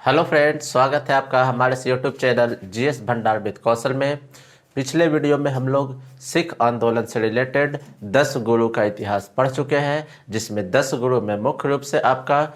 Hello friends, स्वागत है आपका हमारे इस यूट्यूब चैनल जीएस भंडार विद कौशल में। पिछले वीडियो में हम लोग सिख आंदोलन से रिलेटेड 10 गुरु का इतिहास पढ़ चुके हैं, जिसमें 10 गुरु में मुख्य रूप से आपका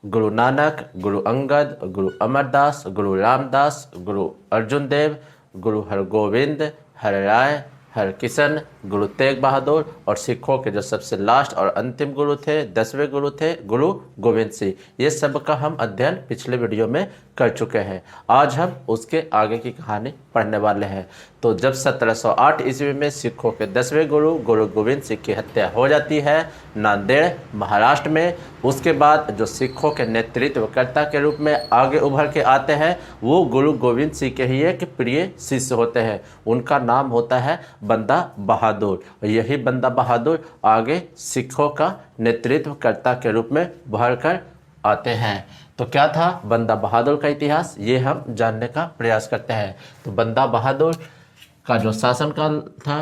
गुरु नानक, गुरु अंगद, गुरु अमरदास, गुरु रामदास, गुरु अर्जुन देव, गुरु हरगोविंद, हरराय, हरकिशन, गुरु तेग बहादुर और सिखों के जो सबसे लास्ट और अंतिम गुरु थे, 10वें गुरु थे, गुरु गोविंद सिंह। ये सब का हम अध्ययन पिछले वीडियो में कर चुके हैं। आज हम उसके आगे की कहानी पढ़ने वाले हैं। तो जब 1708 ईस्वी में सिखों के 10वें गुरु गुरु गोविंद सिंह की हत्या हो जाती है नांदेड़ महाराष्ट्र में, उसके बाद जो सिखों के नेतृत्वकर्ता के रूप में आगे उभर के आते हैं वो गुरु गोविंद सिंह के ही एक प्रिय शिष्य होते हैं। उनका नाम होता है बंदा बहादुर। यही बंदा बहादुर आगे सिखों का नेतृत्वकर्ता के रूप में उभर कर आते हैं। तो क्या था बंदा बहादुर का इतिहास, ये हम जानने का प्रयास करते हैं। तो बंदा बहादुर का जो शासनकाल था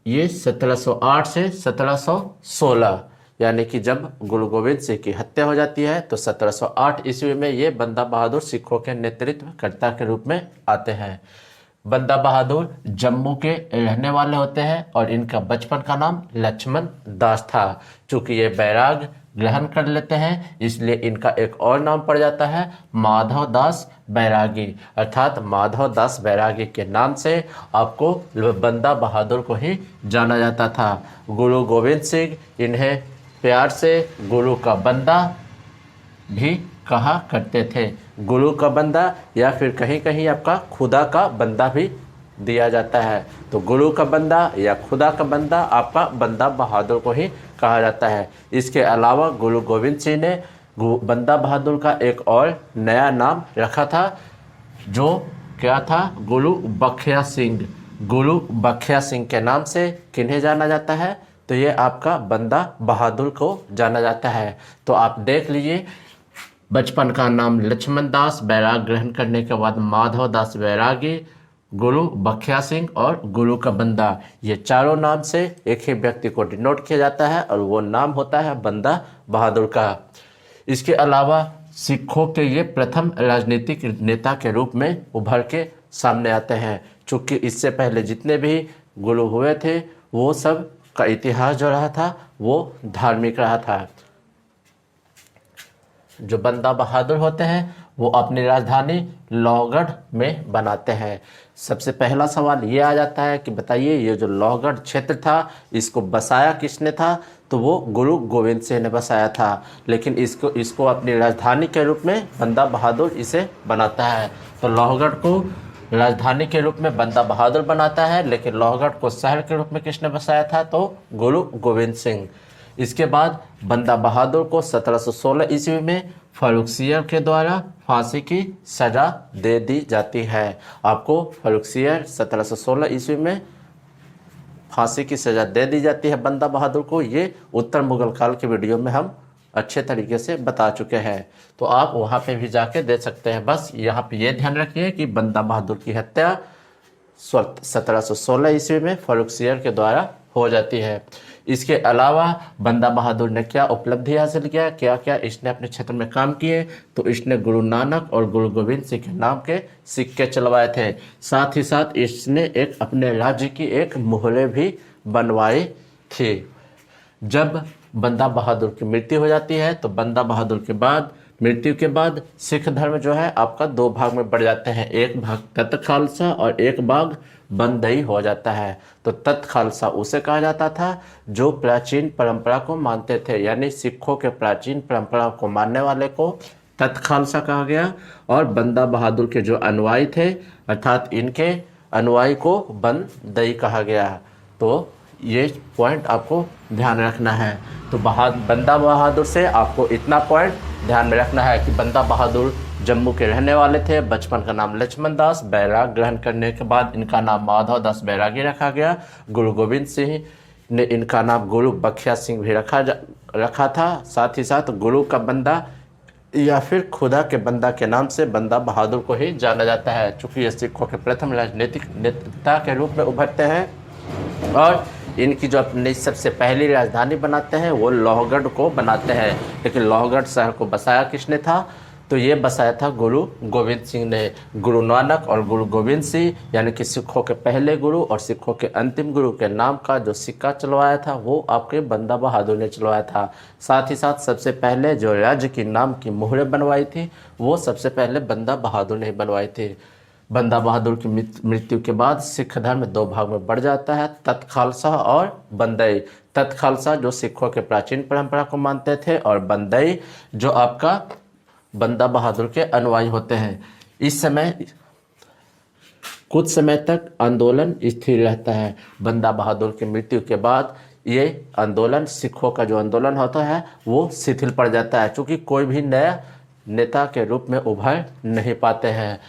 ये 1708 से 1716, यानी कि जब गुरु गोविंद सिंह की हत्या हो जाती है तो 1708 ईस्वी में ये बंदा बहादुर सिखों के नेतृत्वकर्ता के रूप में आते हैं। बंदा बहादुर जम्मू के रहने वाले होते हैं और इनका बचपन का नाम लक्ष्मण दास था। चूँकि ये बैराग ग्रहण कर लेते हैं इसलिए इनका एक और नाम पड़ जाता है माधव दास बैरागी, अर्थात माधव दास बैरागी के नाम से आपको बंदा बहादुर को ही जाना जाता था। गुरु गोविंद सिंह इन्हें प्यार से गुरु का बंदा भी कहा करते थे। गुरु का बंदा या फिर कहीं कहीं आपका खुदा का बंदा भी दिया जाता है। तो गुरु का बंदा या खुदा का बंदा आपका बंदा बहादुर को ही कहा जाता है। इसके अलावा गुरु गोविंद सिंह ने बंदा बहादुर का एक और नया नाम रखा था, जो क्या था, गुरु बखिया सिंह। गुरु बखिया सिंह के नाम से किन्हें जाना जाता है, तो ये आपका बंदा बहादुर को जाना जाता है। तो आप देख लीजिए, बचपन का नाम लक्ष्मण दास, बैराग ग्रहण करने के बाद माधव दास बैरागी, गुरु बखिया सिंह और गुरु का बंदा, ये चारों नाम से एक ही व्यक्ति को डिनोट किया जाता है और वो नाम होता है बंदा बहादुर का। इसके अलावा सिखों के ये प्रथम राजनीतिक नेता के रूप में उभर के सामने आते हैं। चूँकि इससे पहले जितने भी गुरु हुए थे वो सब का इतिहास जो रहा था वो धार्मिक रहा था। जो बंदा बहादुर होते हैं वो अपनी राजधानी लोहगढ़ में बनाते हैं। सबसे पहला सवाल ये आ जाता है कि बताइए ये जो लोहगढ़ क्षेत्र था इसको बसाया किसने था, तो वो गुरु गोविंद सिंह ने बसाया था। लेकिन इसको अपनी राजधानी के रूप में बंदा बहादुर इसे बनाता है। तो लोहगढ़ को राजधानी के रूप में बंदा बहादुर बनाता है, लेकिन लोहगढ़ को शहर के रूप में किसने बसाया था, तो गुरु गोविंद सिंह। इसके बाद बंदा बहादुर को 1716 ईस्वी में फर्रुखसियर के द्वारा फांसी की सजा दे दी जाती है। आपको फर्रुखसियर 1716 ईस्वी में फांसी की सजा दे दी जाती है बंदा बहादुर को। ये उत्तर मुगल काल के वीडियो में हम अच्छे तरीके से बता चुके हैं, तो आप वहाँ पे भी जाके दे सकते हैं। बस यहाँ पे ये ध्यान रखिए कि बंदा बहादुर की हत्या 1716 ईस्वी में फर्रुखसियर के द्वारा हो जाती है। इसके अलावा बंदा बहादुर ने क्या उपलब्धि हासिल किया, क्या क्या इसने अपने क्षेत्र में काम किए, तो इसने गुरु नानक और गुरु गोविंद सिंह के नाम के सिक्के चलवाए थे। साथ ही साथ इसने एक अपने राज्य की एक मोहरे भी बनवाई थी। जब बंदा बहादुर की मृत्यु हो जाती है तो बंदा बहादुर के बाद मृत्यु के बाद सिख धर्म जो है आपका दो भाग में बढ़ जाते हैं। एक भाग तत खालसा और एक भाग बंदई हो जाता है। तो तत खालसा उसे कहा जाता था जो प्राचीन परंपरा को मानते थे, यानी सिखों के प्राचीन परंपरा को मानने वाले को तत खालसा कहा गया। और बंदा बहादुर के जो अनुयायी थे अर्थात इनके अनुयायी को बंदई कहा गया। तो ये पॉइंट आपको ध्यान रखना है। तो बंदा बहादुर से आपको इतना पॉइंट ध्यान में रखना है कि बंदा बहादुर जम्मू के रहने वाले थे, बचपन का नाम लक्ष्मण दास, बैराग ग्रहण करने के बाद इनका नाम माधव दास बैरागी रखा गया। गुरु गोविंद सिंह ने इनका नाम गुरु बखिया सिंह भी रखा था। साथ ही साथ गुरु का बंदा या फिर खुदा के बंदा के नाम से बंदा बहादुर को ही जाना जाता है। चूँकि ये सिखों के प्रथम राजनीतिक नेता के रूप में उभरते हैं और इनकी जो अपनी सबसे पहली राजधानी बनाते हैं वो लोहगढ़ को बनाते हैं। लेकिन लोहगढ़ शहर को बसाया किसने था, तो ये बसाया था गुरु गोविंद सिंह ने। गुरु नानक और गुरु गोविंद सिंह यानी कि सिखों के पहले गुरु और सिखों के अंतिम गुरु के नाम का जो सिक्का चलवाया था वो आपके बंदा बहादुर ने चलवाया था। साथ ही साथ सबसे पहले जो राज्य की नाम की मोहरें बनवाई थी वो सबसे पहले बंदा बहादुर ने बनवाई थी। बंदा बहादुर की मृत्यु के बाद सिख धर्म दो भाग में बढ़ जाता है, तख्त खालसा और बंदई। तख्त खालसा जो सिखों के प्राचीन परंपरा को मानते थे और बंदई जो आपका बंदा बहादुर के अनुयायी होते हैं। इस समय कुछ समय तक आंदोलन स्थिर रहता है। बंदा बहादुर की मृत्यु के बाद ये आंदोलन, सिखों का जो आंदोलन होता है वो शिथिल पड़ जाता है, क्योंकि कोई भी नया नेता के रूप में उभर नहीं पाते हैं।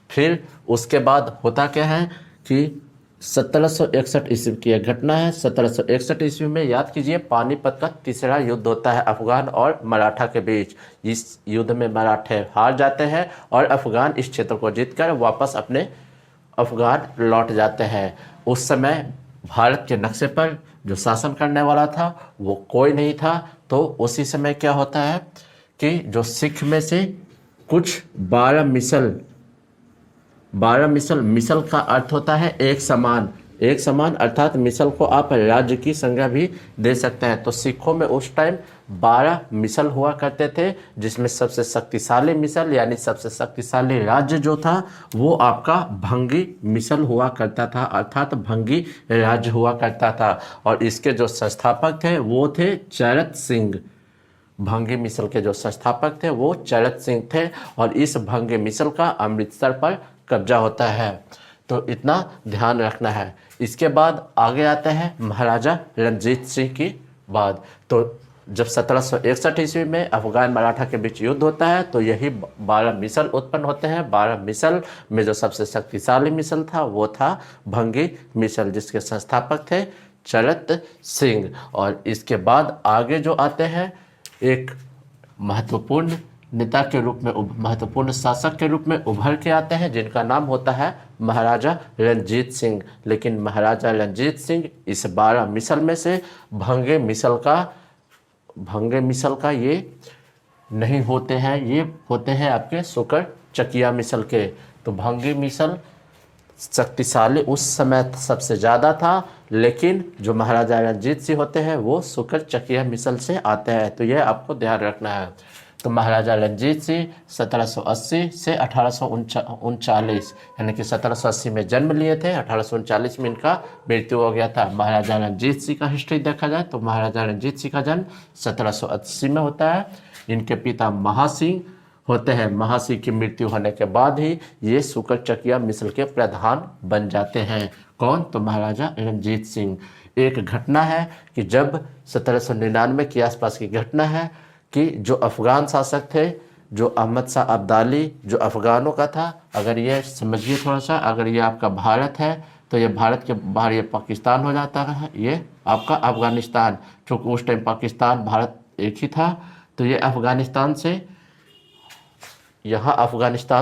फिर उसके बाद होता क्या है कि 1761 ईस्वी की एक घटना है। 1761 ईस्वी में याद कीजिए पानीपत का तीसरा युद्ध होता है अफगान और मराठा के बीच। इस युद्ध में मराठे हार जाते हैं और अफगान इस क्षेत्र को जीतकर वापस अपने अफगान लौट जाते हैं। उस समय भारत के नक्शे पर जो शासन करने वाला था वो कोई नहीं था। तो उसी समय क्या होता है कि जो सिख में से कुछ 12 मिसल का अर्थ होता है एक समान अर्थात मिसल को आप राज्य की संज्ञा भी दे सकते हैं। तो सिखों में उस टाइम 12 मिसल हुआ करते थे, जिसमें सबसे शक्तिशाली मिसल यानी सबसे शक्तिशाली राज्य जो था वो आपका भंगी मिसल हुआ करता था, अर्थात भंगी राज्य हुआ करता था। और इसके जो संस्थापक थे वो थे चरत सिंह। भंगी मिसल के जो संस्थापक थे वो चरत सिंह थे और इस भंगी मिसल का अमृतसर पर कब्जा होता है। तो इतना ध्यान रखना है। इसके बाद आगे आते हैं महाराजा रणजीत सिंह की बात। तो जब 1761 ईस्वी में अफगान मराठा के बीच युद्ध होता है तो यही 12 मिसल उत्पन्न होते हैं। 12 मिसल में जो सबसे शक्तिशाली मिसल था वो था भंगी मिसल, जिसके संस्थापक थे चरत सिंह। और इसके बाद आगे जो आते हैं एक महत्वपूर्ण नेता के रूप में, महत्वपूर्ण शासक के रूप में उभर के आते हैं, जिनका नाम होता है महाराजा रणजीत सिंह। लेकिन महाराजा रणजीत सिंह इस 12 मिसल में से भंगे मिसल का ये नहीं होते हैं, ये होते हैं आपके शुक्र चकिया मिसल के। तो भंगे मिसल शक्तिशाली उस समय सबसे ज़्यादा था, लेकिन जो महाराजा रणजीत सिंह होते हैं वो शुक्र चकिया मिसल से आते हैं। तो यह आपको ध्यान रखना है। तो महाराजा रणजीत सिंह 1780 से 1839 यानी कि 1780 में जन्म लिए थे, 1839 में इनका मृत्यु हो गया था। महाराजा रणजीत सिंह का हिस्ट्री देखा जाए तो महाराजा रणजीत सिंह का जन्म 1780 में होता है। इनके पिता महासिंह होते हैं। महासिंह की मृत्यु होने के बाद ही ये शुक्र चकिया मिसल के प्रधान बन जाते हैं। कौन? तो महाराजा रणजीत सिंह। एक घटना है कि जब 1799 के आसपास की घटना है कि जो अफ़गान शासक थे, जो अहमद शाह अब्दाली, जो अफ़गानों का था, अगर ये समझिए थोड़ा सा, अगर ये आपका भारत है तो ये भारत के बाहर ये पाकिस्तान हो जाता है, ये आपका अफ़गानिस्तान। चूँकि उस टाइम पाकिस्तान भारत एक ही था, तो ये अफ़गानिस्तान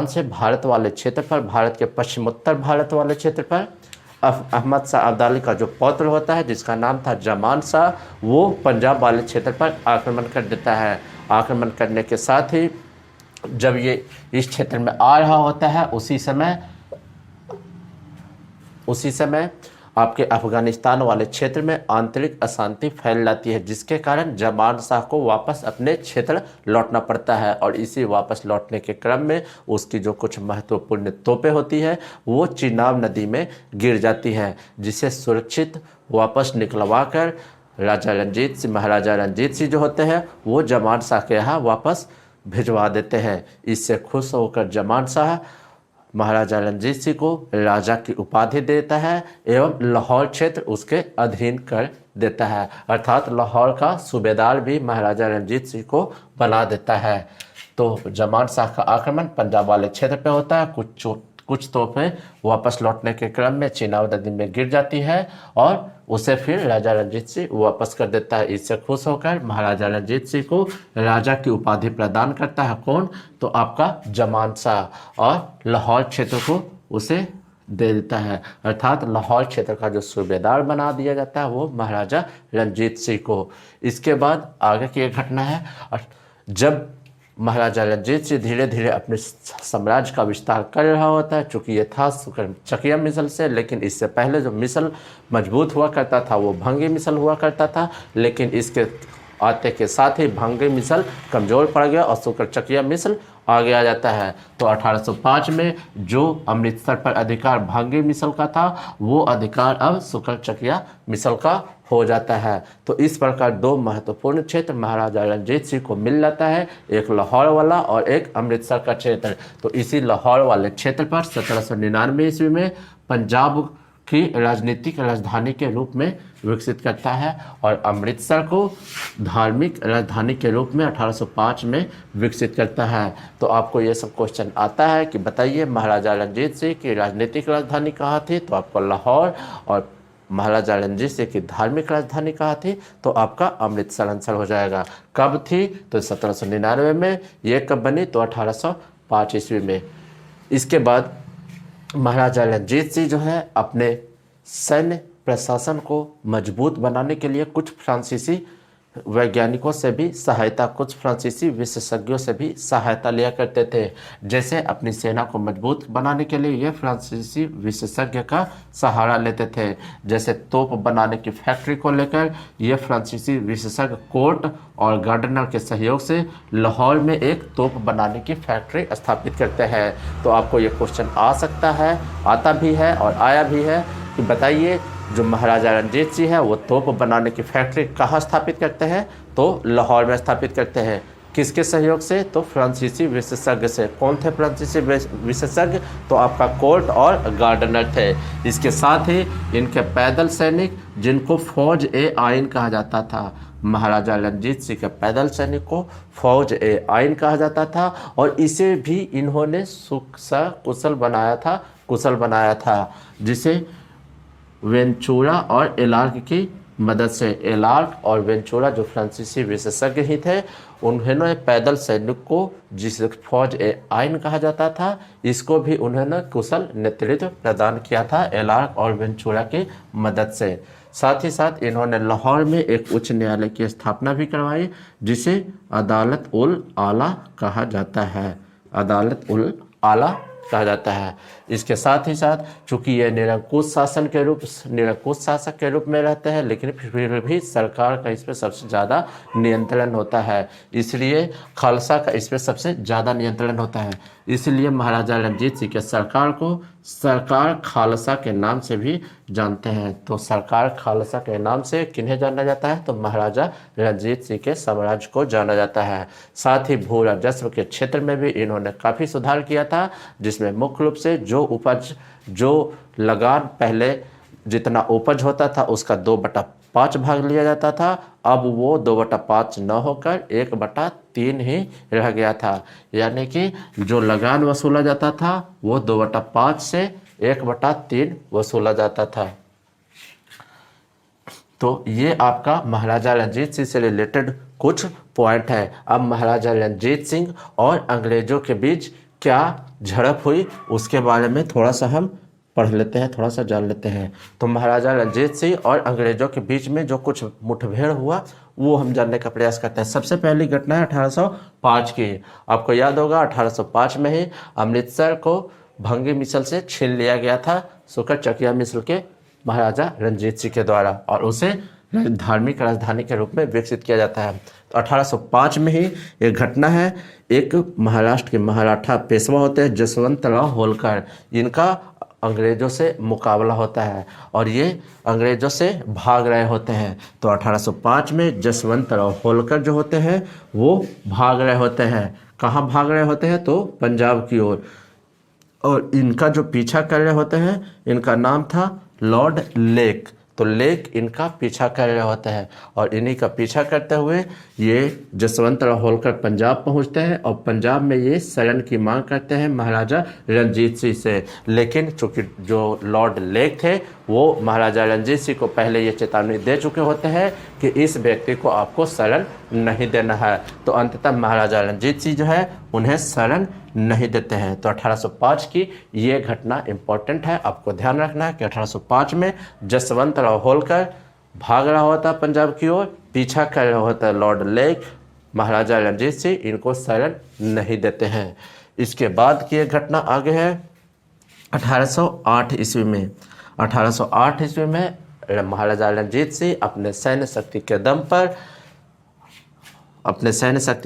से भारत वाले क्षेत्र पर, भारत के पश्चिमोत्तर भारत वाले क्षेत्र पर अहमद शाह अब्दाली का जो पौत्र होता है जिसका नाम था जमान शाह, वो पंजाब वाले क्षेत्र पर आक्रमण कर देता है। आक्रमण करने के साथ ही जब ये इस क्षेत्र में आ रहा होता है उसी समय आपके अफ़गानिस्तान वाले क्षेत्र में आंतरिक अशांति फैल जाती है, जिसके कारण जमान शाह को वापस अपने क्षेत्र लौटना पड़ता है। और इसी वापस लौटने के क्रम में उसकी जो कुछ महत्वपूर्ण तोपें होती है वो चिनाब नदी में गिर जाती है, जिसे सुरक्षित वापस निकलवा कर महाराजा रणजीत सिंह जो होते हैं वो जमान शाह के यहाँ वापस भिजवा देते हैं। इससे खुश होकर जमान शाह महाराजा रणजीत सिंह को राजा की उपाधि देता है एवं लाहौर क्षेत्र उसके अधीन कर देता है, अर्थात लाहौर का सूबेदार भी महाराजा रणजीत सिंह को बना देता है। तो जमान शाह का आक्रमण पंजाब वाले क्षेत्र पे होता है। कुछ तोपें वापस लौटने के क्रम में चिनाब नदी में गिर जाती है और उसे फिर राजा रणजीत सिंह वापस कर देता है। इससे खुश होकर महाराजा रणजीत सिंह को राजा की उपाधि प्रदान करता है। कौन? तो आपका जमान शाह, और लाहौर क्षेत्र को उसे दे देता है, अर्थात लाहौर क्षेत्र का जो सूबेदार बना दिया जाता है वो महाराजा रणजीत सिंह को। इसके बाद आगे की एक घटना है, जब महाराजा रणजीत सिंह धीरे धीरे अपने साम्राज्य का विस्तार कर रहा होता है। चूँकि ये था शुक्र-चकिया मिसल से, लेकिन इससे पहले जो मिसल मजबूत हुआ करता था वो भंगी मिसल हुआ करता था, लेकिन इसके आते के साथ ही भंगी मिसल कमज़ोर पड़ गया और शुक्र-चकिया मिसल आगे आ जाता है। तो 1805 में जो अमृतसर पर अधिकार भंगी मिसल का था, वो अधिकार अब शुक्र-चकिया मिसल का हो जाता है। तो इस प्रकार दो महत्वपूर्ण क्षेत्र महाराजा रणजीत सिंह को मिल जाता है, एक लाहौर वाला और एक अमृतसर का क्षेत्र। तो इसी लाहौर वाले क्षेत्र पर 1799 ईस्वी में पंजाब की राजनीतिक राजधानी के रूप में विकसित करता है और अमृतसर को धार्मिक राजधानी के रूप में 1805 में विकसित करता है। तो आपको ये सब क्वेश्चन आता है कि बताइए महाराजा रणजीत सिंह की राजनीतिक राजधानी कहाँ थी, तो आपको लाहौर, और महाराजा रणजीत सिंह की धार्मिक राजधानी कहाँ थी, तो आपका अमृतसर आंसर हो जाएगा। कब थी, तो 1799 में। ये कब बनी, तो 1805 ईस्वी में। इसके बाद महाराजा रणजीत सिंह जो है अपने सैन्य प्रशासन को मजबूत बनाने के लिए कुछ फ्रांसीसी वैज्ञानिकों से भी सहायता, कुछ फ्रांसीसी विशेषज्ञों से भी सहायता लिया करते थे। जैसे अपनी सेना को मजबूत बनाने के लिए ये फ्रांसीसी विशेषज्ञ का सहारा लेते थे। जैसे तोप बनाने की फैक्ट्री को लेकर ये फ्रांसीसी विशेषज्ञ कोर्ट और गार्डनर के सहयोग से लाहौर में एक तोप बनाने की फैक्ट्री स्थापित करते हैं। तो आपको ये क्वेश्चन आ सकता है, आता भी है और आया भी है कि बताइए जो महाराजा रणजीत सिंह है वो तोप बनाने की फैक्ट्री कहाँ स्थापित करते हैं, तो लाहौर में स्थापित करते हैं। किसके सहयोग से, तो फ्रांसीसी विशेषज्ञ से। कौन थे फ्रांसीसी विशेषज्ञ, तो आपका कोर्ट और गार्डनर थे। इसके साथ ही इनके पैदल सैनिक जिनको फौज ए आइन कहा जाता था, महाराजा रणजीत सिंह के पैदल सैनिक को फौज ए आइन कहा जाता था और इसे भी इन्होंने कुशल बनाया था, जिसे वेंचुरा और एलार्क की मदद से, एलार्क और वेंचुरा जो फ्रांसीसी विशेषज्ञ ही थे, उन्होंने पैदल सैनिक को, जिसे फौज ए आइन कहा जाता था, इसको भी उन्होंने कुशल नेतृत्व प्रदान किया था एलार्क और वेंचुरा की मदद से। साथ ही साथ इन्होंने लाहौर में एक उच्च न्यायालय की स्थापना भी करवाई, जिसे अदालत उल आला कहा जाता है, अदालत उल आला कहा जाता है। इसके साथ ही साथ चूंकि ये निरंकुश शासक के रूप में रहते हैं, लेकिन फिर भी सरकार का इस पर सबसे ज़्यादा नियंत्रण होता है, इसलिए खालसा का इस पर सबसे ज़्यादा नियंत्रण होता है। इसलिए महाराजा रणजीत सिंह के सरकार को सरकार खालसा के नाम से भी जानते हैं। तो सरकार खालसा के नाम से किन्हें जाना जाता है, तो महाराजा रणजीत सिंह के साम्राज्य को जाना जाता है। साथ ही भू राजस्व के क्षेत्र में भी इन्होंने काफ़ी सुधार किया था, जिसमें मुख्य रूप से जो लगान पहले जितना उपज होता था उसका 2/5 भाग लिया जाता था, अब वो 2/5 न होकर 1/3 ही रह गया था। यानी कि जो लगान वसूला जाता था वो 2/5 से 1/3 वसूला जाता था। तो ये आपका महाराजा रणजीत सिंह से रिलेटेड कुछ पॉइंट है। अब महाराजा रणजीत सिंह और अंग्रेजों के बीच क्या झड़प हुई उसके बारे में थोड़ा सा हम पढ़ लेते हैं, थोड़ा सा जान लेते हैं। तो महाराजा रणजीत सिंह और अंग्रेजों के बीच में जो कुछ मुठभेड़ हुआ वो हम जानने का प्रयास करते हैं। सबसे पहली घटना है 1805 की। आपको याद होगा 1805 में ही अमृतसर को भंगी मिसल से छीन लिया गया था शुक्र-चकिया मिसल के महाराजा रणजीत सिंह के द्वारा, और उसे धार्मिक राजधानी के रूप में विकसित किया जाता है। तो 1805 में ही एक घटना है, एक महाराष्ट्र के मराठा पेशवा होते हैं जसवंतराव होलकर, इनका अंग्रेज़ों से मुकाबला होता है और ये अंग्रेज़ों से भाग रहे होते हैं। तो 1805 में जसवंतराव होलकर जो होते हैं वो भाग रहे होते हैं। कहाँ भाग रहे होते हैं, तो पंजाब की ओर, और इनका जो पीछा कर रहे होते हैं इनका नाम था लॉर्ड लेक। तो लेक इनका पीछा कर रहे होते हैं और इन्हीं का पीछा करते हुए ये जसवंतराव होलकर पंजाब पहुंचते हैं और पंजाब में ये शरण की मांग करते हैं महाराजा रणजीत सिंह से। लेकिन चूँकि जो लॉर्ड लेक थे वो महाराजा रणजीत सिंह को पहले ये चेतावनी दे चुके होते हैं कि इस व्यक्ति को आपको शरण नहीं देना है। तो अंततः महाराजा रणजीत सिंह जो है उन्हें शरण नहीं देते हैं। तो 1805 की ये घटना इम्पोर्टेंट है, आपको ध्यान रखना है कि 1805 में जसवंतराव होलकर भाग रहा होता पंजाब की ओर, पीछा कर रहा होता लॉर्ड लेक महाराजा रणजीत सिंह इनको शरण नहीं देते हैं। इसके बाद की एक घटना आगे है 1808 ईस्वी में। 1808 ईस्वी में महाराजा रणजीत सिंह अपने सैन्य शक्ति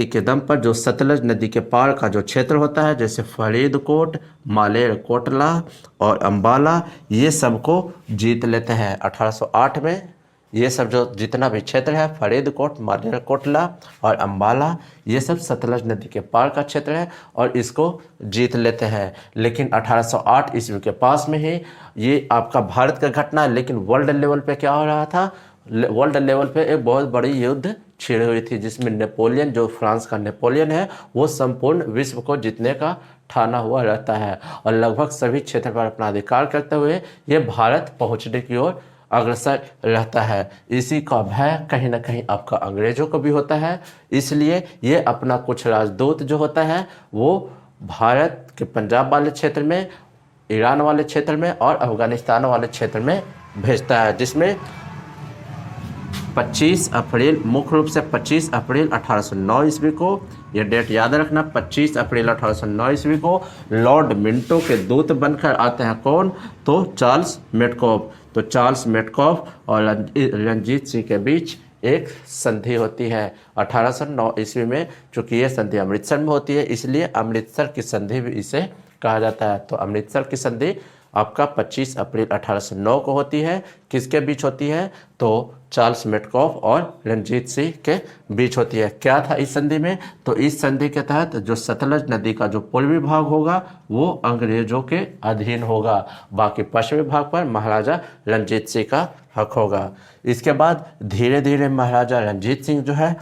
के दम पर जो सतलज नदी के पार का जो क्षेत्र होता है, जैसे फरीदकोट, मालेर कोटला और अंबाला, ये सब को जीत लेते हैं। 1808 में ये सब जो जितना भी क्षेत्र है, फरीदकोट, मालेर कोटला और अंबाला, ये सब सतलज नदी के पार का क्षेत्र है और इसको जीत लेते हैं। लेकिन 1808 ईस्वी के पास में ही ये आपका भारत का घटना है, लेकिन वर्ल्ड लेवल पे क्या हो रहा था, वर्ल्ड लेवल पे एक बहुत बड़ी युद्ध छिड़ी हुई थी, जिसमें नेपोलियन, जो फ्रांस का नेपोलियन है, वो संपूर्ण विश्व को जीतने का ठाना हुआ रहता है और लगभग सभी क्षेत्र पर अपना अधिकार करते हुए ये भारत पहुंचने की ओर अग्रसर रहता है। इसी का भय कहीं ना कहीं आपका अंग्रेजों को भी होता है, इसलिए ये अपना कुछ राजदूत जो होता है वो भारत के पंजाब वाले क्षेत्र में, ईरान वाले क्षेत्र में और अफगानिस्तान वाले क्षेत्र में भेजता है, जिसमें 25 अप्रैल, मुख्य रूप से 25 अप्रैल 1809 ईस्वी को, यह डेट याद रखना, 25 अप्रैल 1809 ईस्वी को लॉर्ड मिंटो के दूत बनकर आते हैं कौन, तो चार्ल्स मेटकॉफ। तो चार्ल्स मेटकॉफ और रणजीत सिंह के बीच एक संधि होती है 1809 ईस्वी में। चूँकि ये संधि अमृतसर में होती है, इसलिए अमृतसर की संधि भी इसे कहा जाता है। तो अमृतसर की संधि आपका 25 अप्रैल 1809 को होती है। किसके बीच होती है, तो चार्ल्स मेटकॉफ और रणजीत सिंह के बीच होती है। क्या था इस संधि में, तो इस संधि के तहत जो सतलज नदी का जो पूर्वी भाग होगा वो अंग्रेजों के अधीन होगा, बाकी पश्चिमी भाग पर महाराजा रणजीत सिंह का हक होगा। इसके बाद धीरे धीरे महाराजा रणजीत सिंह जो है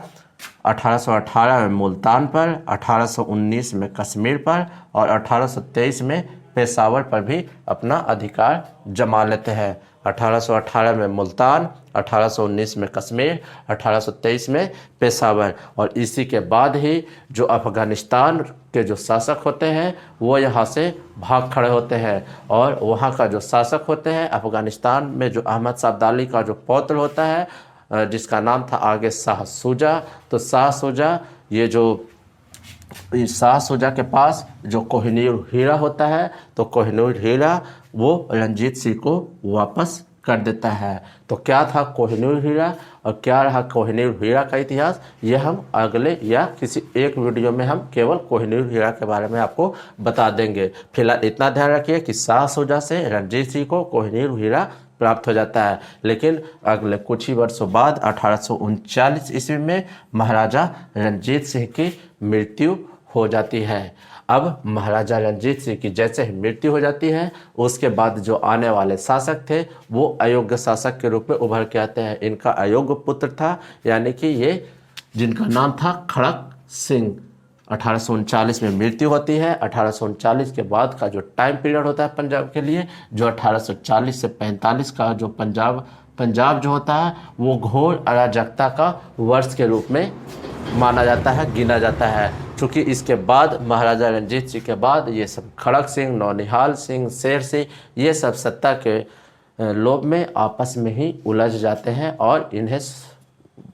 1818 में मुल्तान पर, 1819 में कश्मीर पर और 1823 में पेशावर पर भी अपना अधिकार जमा लेते हैं। 1818 में मुल्तान, 1819 में कश्मीर, 1823 में पेशावर। और इसी के बाद ही जो अफ़गानिस्तान के जो शासक होते हैं वो यहाँ से भाग खड़े होते हैं और वहाँ का जो शासक होते हैं अफ़गानिस्तान में, जो अहमद शाह अब्दाली का जो पौत्र होता है, जिसका नाम था आगे शाह शुजा। तो शाह शुजा, ये जो शाह शुजा के पास जो कोहिनूर हीरा होता है, तो कोहिनूर हीरा वो रणजीत सिंह को वापस कर देता है। तो क्या था कोहिनूर हीरा और क्या रहा कोहिनूर हीरा का इतिहास, ये हम अगले या किसी एक वीडियो में हम केवल कोहिनूर हीरा के बारे में आपको बता देंगे। फिलहाल इतना ध्यान रखिए कि शाह शुजा से रणजीत सिंह को कोहिनूर हीरा प्राप्त हो जाता है। लेकिन अगले कुछ ही वर्षों बाद 1839 ईस्वी में महाराजा रणजीत सिंह की मृत्यु हो जाती है। अब महाराजा रणजीत सिंह की जैसे ही मृत्यु हो जाती है, उसके बाद जो आने वाले शासक थे वो अयोग्य शासक के रूप में उभर के आते हैं। इनका अयोग्य पुत्र था, यानी कि ये जिनका नाम था खड़क सिंह। 1839 में मृत्यु होती है। 1839 के बाद का जो टाइम पीरियड होता है पंजाब के लिए, जो 1840 से 45 का जो पंजाब जो होता है वो घोर अराजकता का वर्ष के रूप में माना जाता है, गिना जाता है। चूँकि इसके बाद महाराजा रणजीत सिंह के बाद ये सब खड़क सिंह, नौनिहाल सिंह, शेर सिंह, ये सब सत्ता के लोभ में आपस में ही उलझ जाते हैं और इन्हें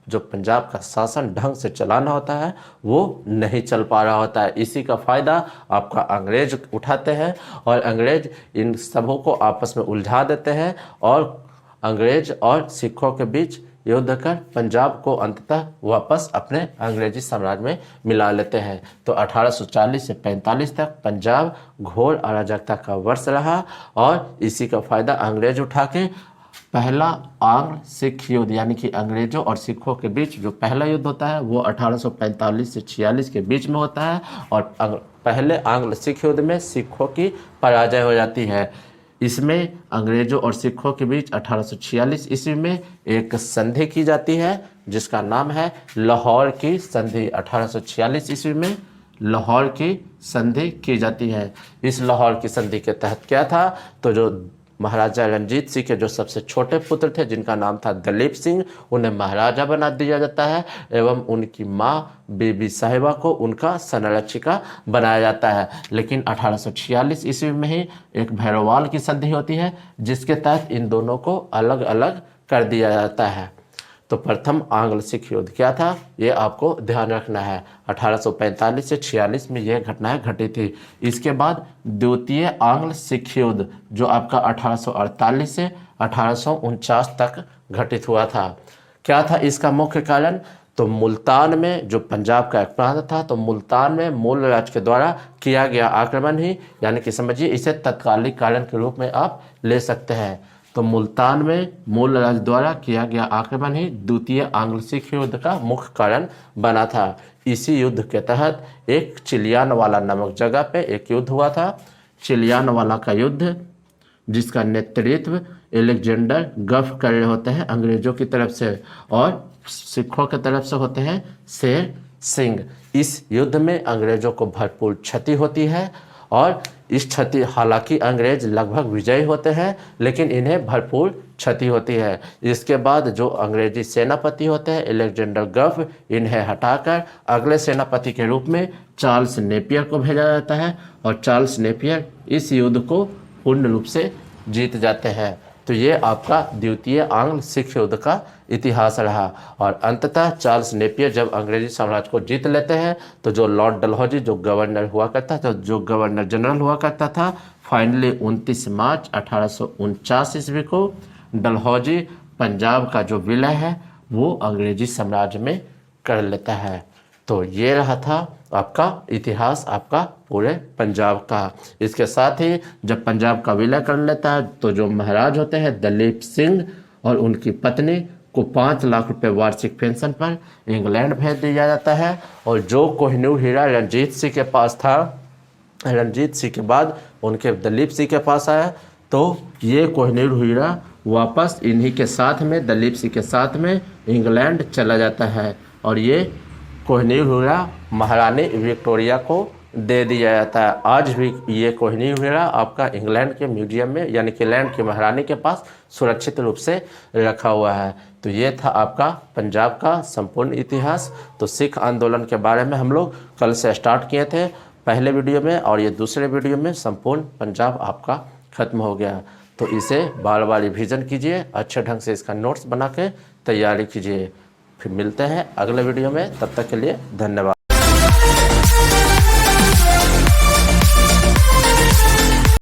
जो पंजाब का शासन ढंग से चलाना होता है वो नहीं चल पा रहा होता है। इसी का फ़ायदा आपका अंग्रेज उठाते हैं और अंग्रेज इन सबों को आपस में उलझा देते हैं और अंग्रेज और सिखों के बीच युद्ध कर पंजाब को अंततः वापस अपने अंग्रेजी साम्राज्य में मिला लेते हैं। तो 1840 से 45 तक पंजाब घोर अराजकता का वर्ष रहा और इसी का फ़ायदा अंग्रेज उठा के पहला आंग्ल सिख युद्ध, यानी कि अंग्रेजों और सिखों के बीच जो पहला युद्ध होता है वो 1845 से 46 के बीच में होता है और पहले आंग्ल सिख युद्ध में सिखों की पराजय हो जाती है। इसमें अंग्रेजों और सिखों के बीच 1846 ईस्वी में एक संधि की जाती है जिसका नाम है लाहौर की संधि। 1846 ईस्वी में लाहौर की संधि की जाती है। इस लाहौर की संधि के तहत क्या था, तो जो महाराजा रणजीत सिंह के जो सबसे छोटे पुत्र थे जिनका नाम था दलीप सिंह, उन्हें महाराजा बना दिया जाता है एवं उनकी माँ बीबी साहिबा को उनका संरक्षिका बनाया जाता है। लेकिन 1846 ईस्वी में ही एक भैरवाल की संधि होती है जिसके तहत इन दोनों को अलग अलग कर दिया जाता है। तो प्रथम आंग्ल सिख युद्ध क्या था, ये आपको ध्यान रखना है। 1845 से 46 में यह घटनाएं घटी थी। इसके बाद द्वितीय आंग्ल सिख युद्ध जो आपका 1848 से 1849 तक घटित हुआ था। क्या था इसका मुख्य कारण, तो मुल्तान में जो पंजाब का एक प्रांत था, तो मुल्तान में मूल राज के द्वारा किया गया आक्रमण ही, यानी कि समझिए इसे तत्कालिक कारण के रूप में आप ले सकते हैं। तो मुल्तान में मूल राज द्वारा किया गया आक्रमण ही द्वितीय आंग्ल सिख युद्ध का मुख्य कारण बना था। इसी युद्ध के तहत एक चिलियानवाला नामक जगह पे एक युद्ध हुआ था। चिलियानवाला का युद्ध जिसका नेतृत्व एलेक्जेंडर गफ कर रहे होते हैं अंग्रेजों की तरफ से, और सिखों की तरफ से होते हैं शेर सिंह। इस युद्ध में अंग्रेजों को भरपूर क्षति होती है, और इस क्षति, हालांकि अंग्रेज लगभग विजयी होते हैं लेकिन इन्हें भरपूर क्षति होती है। इसके बाद जो अंग्रेजी सेनापति होते हैं एलेक्जेंडर गफ, इन्हें हटाकर अगले सेनापति के रूप में चार्ल्स नेपियर को भेजा जाता है, और चार्ल्स नेपियर इस युद्ध को पूर्ण रूप से जीत जाते हैं। तो ये आपका द्वितीय आंग्ल सिख युद्ध का इतिहास रहा। और अंततः चार्ल्स नेपियर जब अंग्रेजी साम्राज्य को जीत लेते हैं, तो जो लॉर्ड डलहौजी जो गवर्नर हुआ करता था, जो गवर्नर जनरल हुआ करता था, फाइनली 29 मार्च 1849 ईस्वी को डलहौजी पंजाब का जो विलय है वो अंग्रेजी साम्राज्य में कर लेता है। तो ये रहा था आपका इतिहास आपका पूरे पंजाब का। इसके साथ ही जब पंजाब का विलय कर लेता है, तो जो महाराज होते हैं दलीप सिंह और उनकी पत्नी को 5 लाख रुपए वार्षिक पेंशन पर इंग्लैंड भेज दिया जाता है। और जो कोहिनूर हीरा रणजीत सिंह के पास था, रणजीत सिंह के बाद उनके दलीप सिंह के पास आया, तो ये कोहिनूर हीरा वापस इन्हीं के साथ में, दलीप सिंह के साथ में इंग्लैंड चला जाता है, और ये कोहिनूर हीरा महारानी विक्टोरिया को दे दिया जाता है। आज भी ये कोहिनूर हीरा आपका इंग्लैंड के म्यूजियम में, यानी कि इंग्लैंड की महारानी के पास सुरक्षित रूप से रखा हुआ है। तो ये था आपका पंजाब का संपूर्ण इतिहास। तो सिख आंदोलन के बारे में हम लोग कल से स्टार्ट किए थे पहले वीडियो में, और ये दूसरे वीडियो में संपूर्ण पंजाब आपका खत्म हो गया। तो इसे बार बार रिवीजन कीजिए, अच्छे ढंग से इसका नोट्स बना के तैयारी कीजिए। फिर मिलते हैं अगले वीडियो में, तब तक के लिए धन्यवाद।